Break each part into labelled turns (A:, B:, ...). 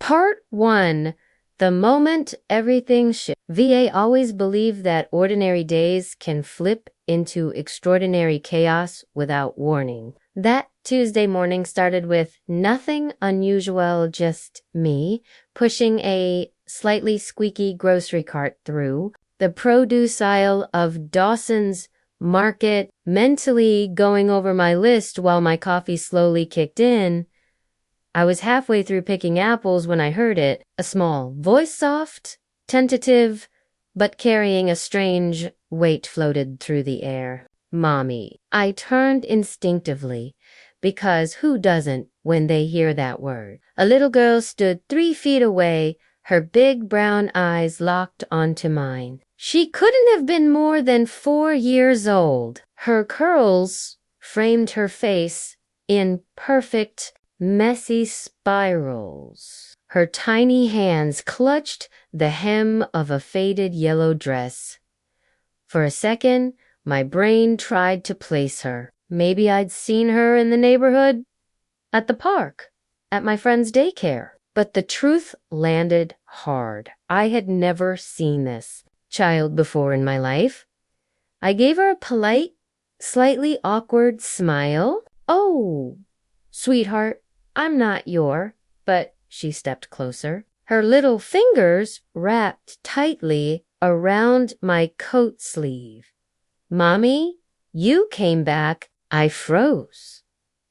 A: Part 1. The moment everything shifts. VA always believed that ordinary days can flip into extraordinary chaos without warning. That Tuesday morning started with nothing unusual, just me pushing a slightly squeaky grocery cart through the produce aisle of Dawson's Market, mentally going over my list while my coffee slowly kicked in. I was halfway through picking apples when I heard it, a small voice, soft, tentative, but carrying a strange weight floated through the air. Mommy. I turned instinctively, because who doesn't when they hear that word? A little girl stood 3 feet away, her big brown eyes locked onto mine. She couldn't have been more than 4 years old. Her curls framed her face in perfect messy spirals. Her tiny hands clutched the hem of a faded yellow dress. For a second, my brain tried to place her. Maybe I'd seen her in the neighborhood, at the park, at my friend's daycare. But the truth landed hard. I had never seen this child before in my life. I gave her a polite, slightly awkward smile. "Oh, sweetheart, I'm not your," but she stepped closer. Her little fingers wrapped tightly around my coat sleeve. "Mommy, you came back." I froze.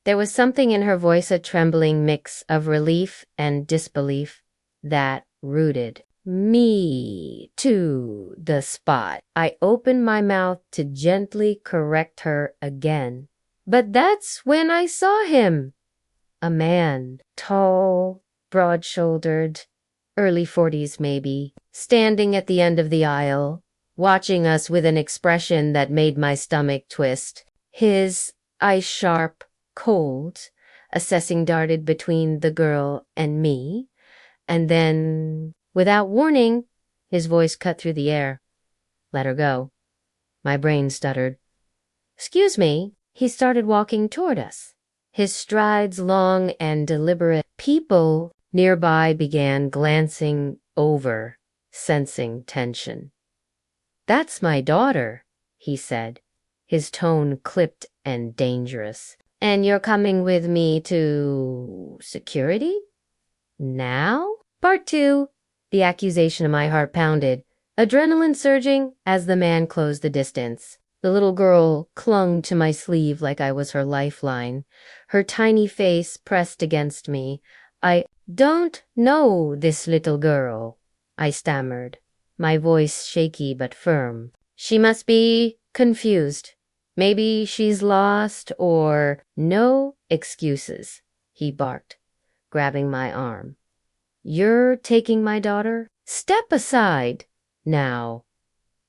A: There was something in her voice, a trembling mix of relief and disbelief, that rooted me to the spot. I opened my mouth to gently correct her again. But that's when I saw him. A man, tall, broad-shouldered, early 40s maybe, standing at the end of the aisle, watching us with an expression that made my stomach twist. His eyes sharp, cold, assessing darted between the girl and me, and then, without warning, his voice cut through the air. "Let her go." My brain stuttered. "Excuse me." He started walking toward us, his strides long and deliberate. People nearby began glancing over, sensing tension. "That's my daughter," he said, his tone clipped and dangerous. "And you're coming with me to security? Now?" Part 2. The accusation of my heart pounded, adrenaline surging as the man closed the distance. The little girl clung to my sleeve like I was her lifeline, her tiny face pressed against me. "I don't know this little girl," I stammered, my voice shaky but firm. "She must be confused. Maybe she's lost or—" "No excuses," he barked, grabbing my arm. "You're taking my daughter? Step aside, now."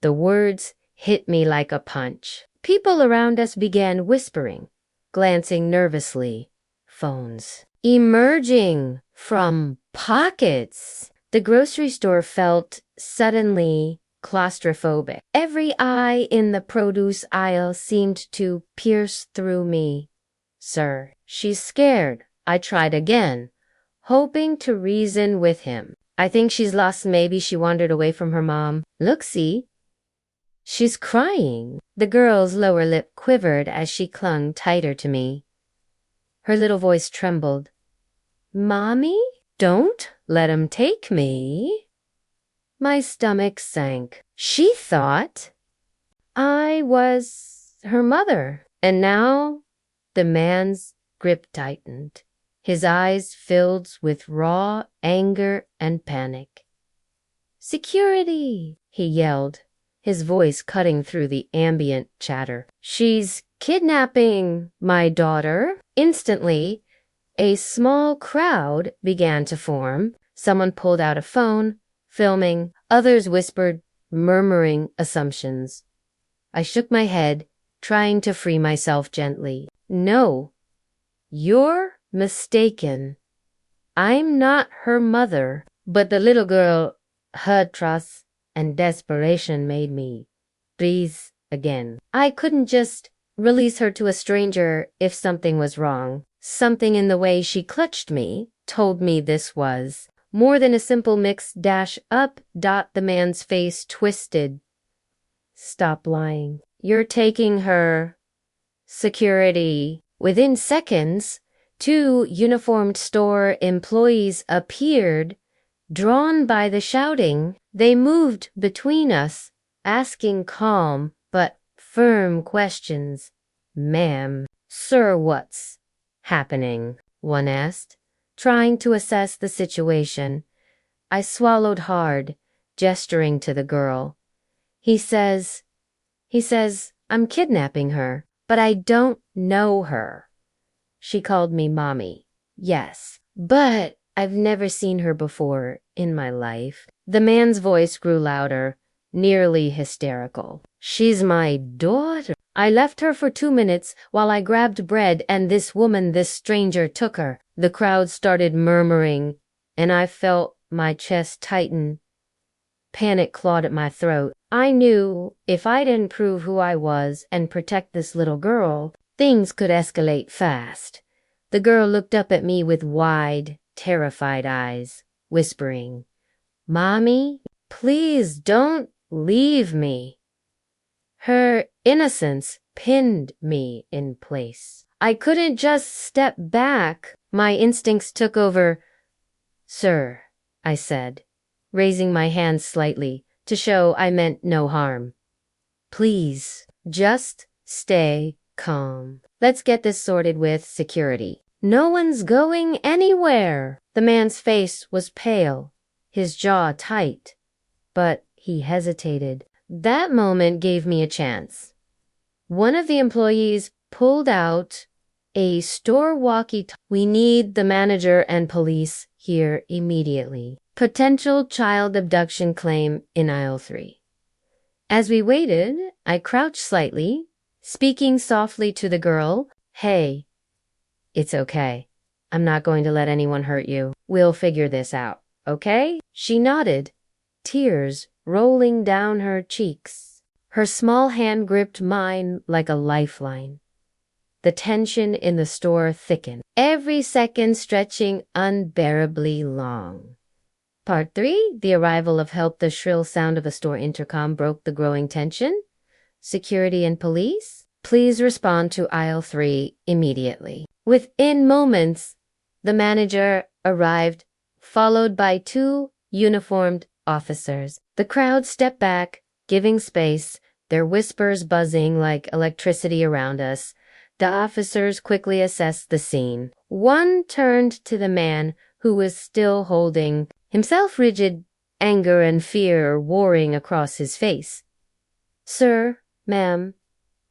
A: The words hit me like a punch. People around us began whispering, glancing nervously. Phones emerging from pockets. The grocery store felt suddenly claustrophobic. Every eye in the produce aisle seemed to pierce through me. "Sir, she's scared." I tried again, hoping to reason with him. "I think she's lost. Maybe she wandered away from her mom. Look, see. She's crying." The girl's lower lip quivered as she clung tighter to me. Her little voice trembled. "Mommy? Don't let him take me." My stomach sank. She thought I was her mother. And now the man's grip tightened. His eyes filled with raw anger and panic. "Security!" he yelled, his voice cutting through the ambient chatter. "She's kidnapping my daughter." Instantly, a small crowd began to form. Someone pulled out a phone, filming. Others whispered, murmuring assumptions. I shook my head, trying to free myself gently. "No, you're mistaken. I'm not her mother." But the little girl, her trust and desperation made me freeze again. I couldn't just release her to a stranger if something was wrong. Something in the way she clutched me told me this was More than a simple mix dash up. The man's face twisted. Stop lying. You're taking her. Security. Within seconds, 2 uniformed store employees appeared. Drawn by the shouting, they moved between us, asking calm but firm questions. Ma'am, sir, what's happening? One asked, trying to assess the situation. I swallowed hard, gesturing to the girl. He says, I'm kidnapping her, but I don't know her. She called me mommy. Yes, but I've never seen her before in my life. The man's voice grew louder, nearly hysterical. She's my daughter. I left her for 2 minutes while I grabbed bread, and this stranger took her. The crowd started murmuring, and I felt my chest tighten. Panic clawed at my throat. I knew if I didn't prove who I was and protect this little girl, things could escalate fast. The girl looked up at me with wide, terrified eyes, whispering, Mommy, please don't leave me. Her innocence pinned me in place. I couldn't just step back. My instincts took over. Sir, I said, raising my hand slightly to show I meant no harm. Please, just stay calm. Let's get this sorted with security. No one's going anywhere. The man's face was pale, his jaw tight, but he hesitated. That moment gave me a chance. One of the employees pulled out a store walkie-talkie. We need the manager and police here immediately. Potential child abduction claim in aisle 3. As we waited, I crouched slightly, speaking softly to the girl. Hey, it's okay. I'm not going to let anyone hurt you. We'll figure this out, okay? She nodded, tears rolling down her cheeks. Her small hand gripped mine like a lifeline. The tension in the store thickened, every second stretching unbearably long. Part 3, the arrival of help. The shrill sound of a store intercom broke the growing tension. Security and police, please respond to aisle 3 immediately. Within moments, the manager arrived, followed by 2 uniformed officers. The crowd stepped back, giving space, their whispers buzzing like electricity around us. The officers quickly assessed the scene. One turned to the man who was still holding himself rigid, anger and fear warring across his face. Sir, ma'am,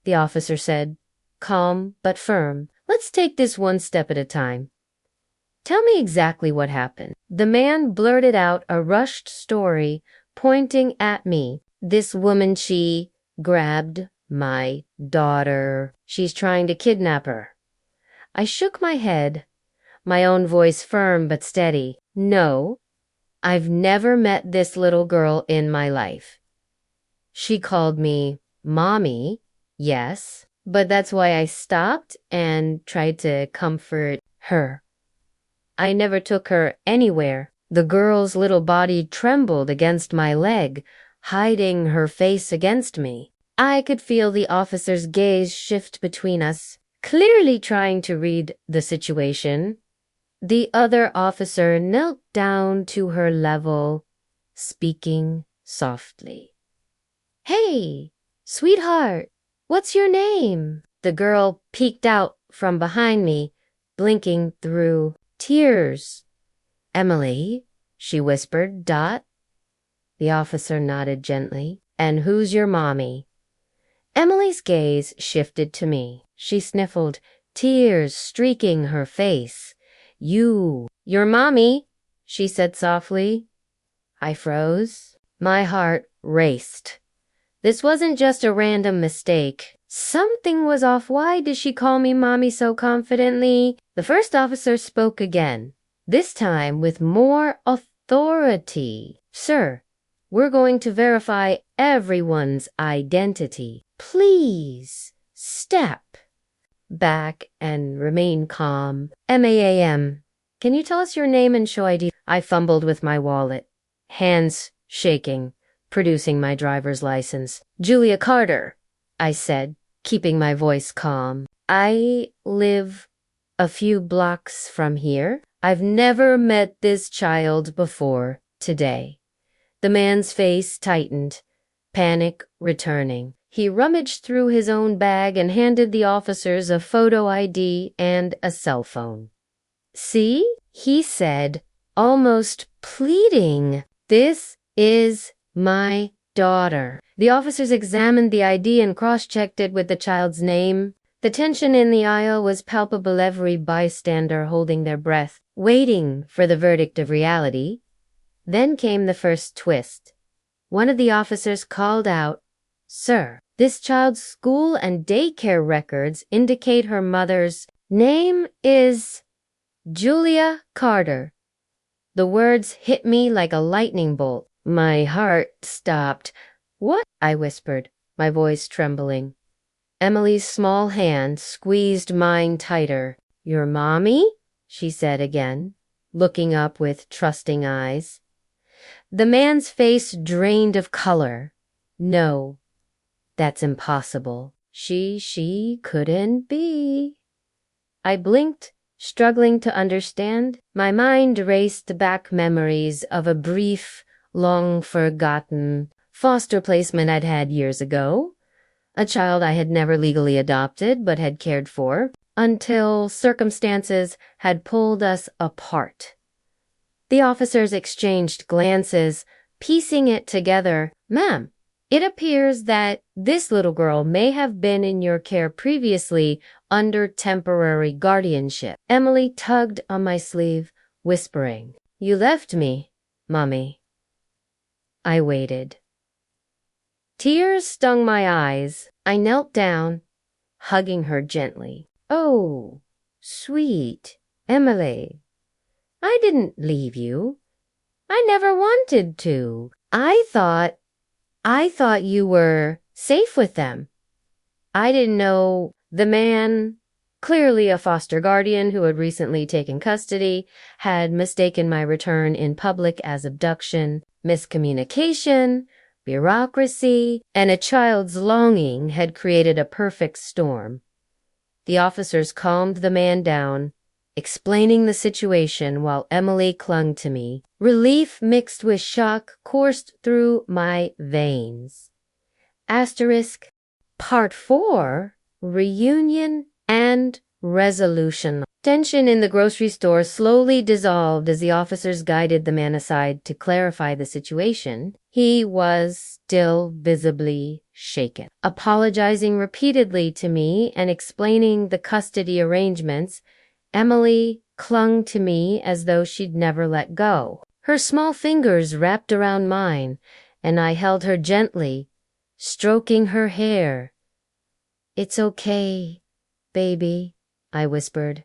A: the officer said, calm but firm. Let's take this one step at a time. Tell me exactly what happened. The man blurted out a rushed story, pointing at me. This woman, she grabbed my daughter. She's trying to kidnap her. I shook my head, my own voice firm but steady. No, I've never met this little girl in my life. She called me mommy, yes, but that's why I stopped and tried to comfort her. I never took her anywhere. The girl's little body trembled against my leg, hiding her face against me. I could feel the officer's gaze shift between us, clearly trying to read the situation. The other officer knelt down to her level, speaking softly. Hey, sweetheart, what's your name? The girl peeked out from behind me, blinking through tears. Emily, she whispered. The officer nodded gently. And who's your mommy? Emily's gaze shifted to me. She sniffled, tears streaking her face. Your mommy, she said softly. I froze. My heart raced. This wasn't just a random mistake. Something was off. Why did she call me mommy so confidently? The first officer spoke again, this time with more authority. Sir, we're going to verify everyone's identity. Please step back and remain calm. MAAM. Can you tell us your name and show ID? I fumbled with my wallet, hands shaking, producing my driver's license. Julia Carter, I said, keeping my voice calm. I live a few blocks from here. I've never met this child before today. The man's face tightened, panic returning. He rummaged through his own bag and handed the officers a photo ID and a cell phone. See? He said, almost pleading. This is my daughter. The officers examined the ID and cross-checked it with the child's name. The tension in the aisle was palpable, every bystander holding their breath, waiting for the verdict of reality. Then came the first twist. One of the officers called out, "Sir, this child's school and daycare records indicate her mother's name is Julia Carter." The words hit me like a lightning bolt. My heart stopped. "What?" I whispered, my voice trembling. Emily's small hand squeezed mine tighter. "Your mommy?" she said again, looking up with trusting eyes. The man's face drained of color. "No, that's impossible. She couldn't be." I blinked, struggling to understand. My mind raced back memories of a brief, long-forgotten foster placement I'd had years ago. A child I had never legally adopted but had cared for, until circumstances had pulled us apart. The officers exchanged glances, piecing it together. "Ma'am, it appears that this little girl may have been in your care previously under temporary guardianship." Emily tugged on my sleeve, whispering, "You left me, Mommy." I waited. Tears stung my eyes. I knelt down, hugging her gently. "Oh, sweet Emily, I didn't leave you. I never wanted to. I thought you were safe with them. I didn't know." The man, clearly a foster guardian who had recently taken custody, had mistaken my return in public as abduction. Miscommunication, bureaucracy, and a child's longing had created a perfect storm. The officers calmed the man down, explaining the situation while Emily clung to me. Relief mixed with shock coursed through my veins. Asterisk, Part 4, Reunion and Resolution. Tension in the grocery store slowly dissolved as the officers guided the man aside to clarify the situation. He was still visibly shaken. Apologizing repeatedly to me and explaining the custody arrangements, Emily clung to me as though she'd never let go. Her small fingers wrapped around mine, and I held her gently, stroking her hair. "It's okay, baby," I whispered.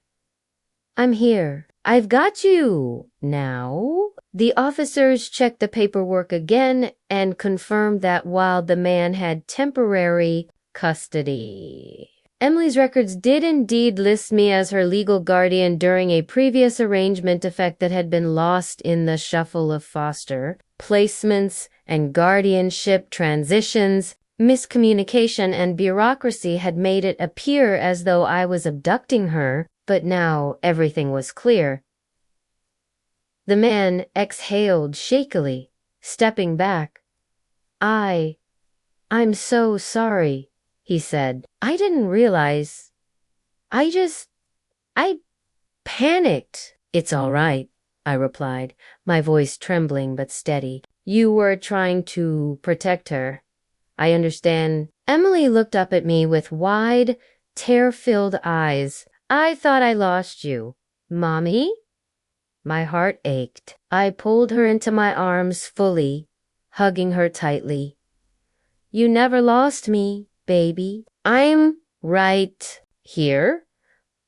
A: "I'm here. I've got you now." The officers checked the paperwork again and confirmed that while the man had temporary custody, Emily's records did indeed list me as her legal guardian during a previous arrangement effect that had been lost in the shuffle of foster placements and guardianship transitions. Miscommunication and bureaucracy had made it appear as though I was abducting her, but now everything was clear. The man exhaled shakily, stepping back. I'm so sorry," he said. "I didn't realize. I panicked." "It's all right," I replied, my voice trembling but steady. "You were trying to protect her. I understand." Emily looked up at me with wide, tear-filled eyes. "I thought I lost you, Mommy?" My heart ached. I pulled her into my arms fully, hugging her tightly. "You never lost me, baby. I'm right here,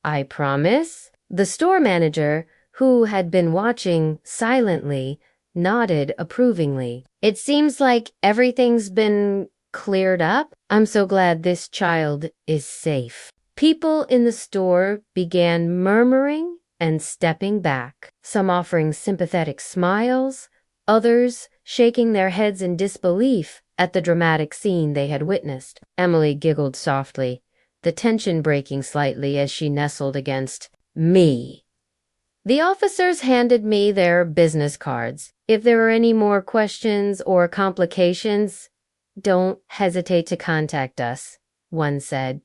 A: I promise." The store manager, who had been watching silently, nodded approvingly. "It seems like everything's been cleared up. I'm so glad this child is safe." People in the store began murmuring and stepping back, some offering sympathetic smiles, others shaking their heads in disbelief at the dramatic scene they had witnessed. Emily giggled softly, the tension breaking slightly as she nestled against me. The officers handed me their business cards. If there are any more questions or complications, don't hesitate to contact us, one said.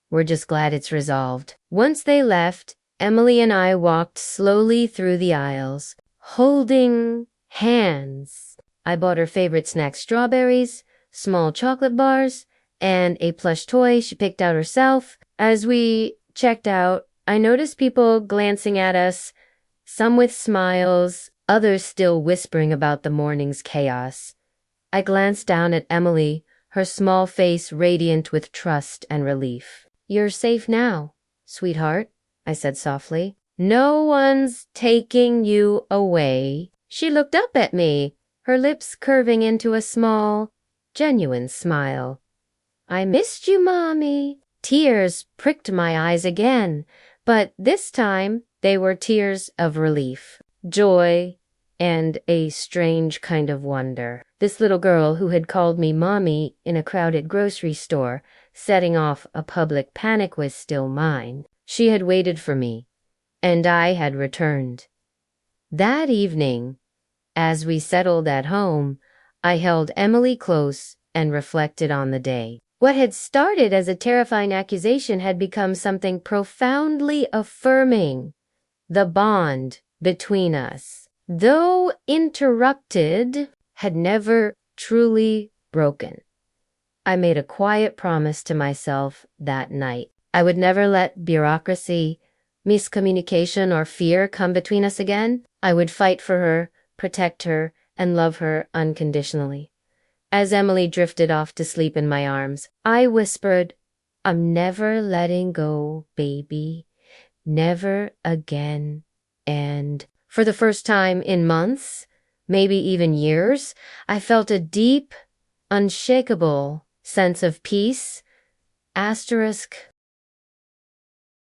A: We're just glad it's resolved. Once they left, Emily and I walked slowly through the aisles, holding hands. I bought her favorite snack, strawberries, small chocolate bars, and a plush toy she picked out herself. As we checked out, I noticed people glancing at us, some with smiles, others still whispering about the morning's chaos. I glanced down at Emily, her small face radiant with trust and relief. You're safe now, sweetheart, I said softly. No one's taking you away. She looked up at me, her lips curving into a small, genuine smile. I missed you, Mommy. Tears pricked my eyes again, but this time they were tears of relief, joy, and a strange kind of wonder. This little girl who had called me Mommy in a crowded grocery store, setting off a public panic, was still mine. She had waited for me, and I had returned. That evening, as we settled at home, I held Emily close and reflected on the day. What had started as a terrifying accusation had become something profoundly affirming. The bond between us, though interrupted, had never truly broken. I made a quiet promise to myself that night. I would never let bureaucracy, miscommunication, or fear come between us again. I would fight for her, protect her, and love her unconditionally. As Emily drifted off to sleep in my arms, I whispered, I'm never letting go, baby. Never again. And for the first time in months, maybe even years, I felt a deep, unshakable sense of peace,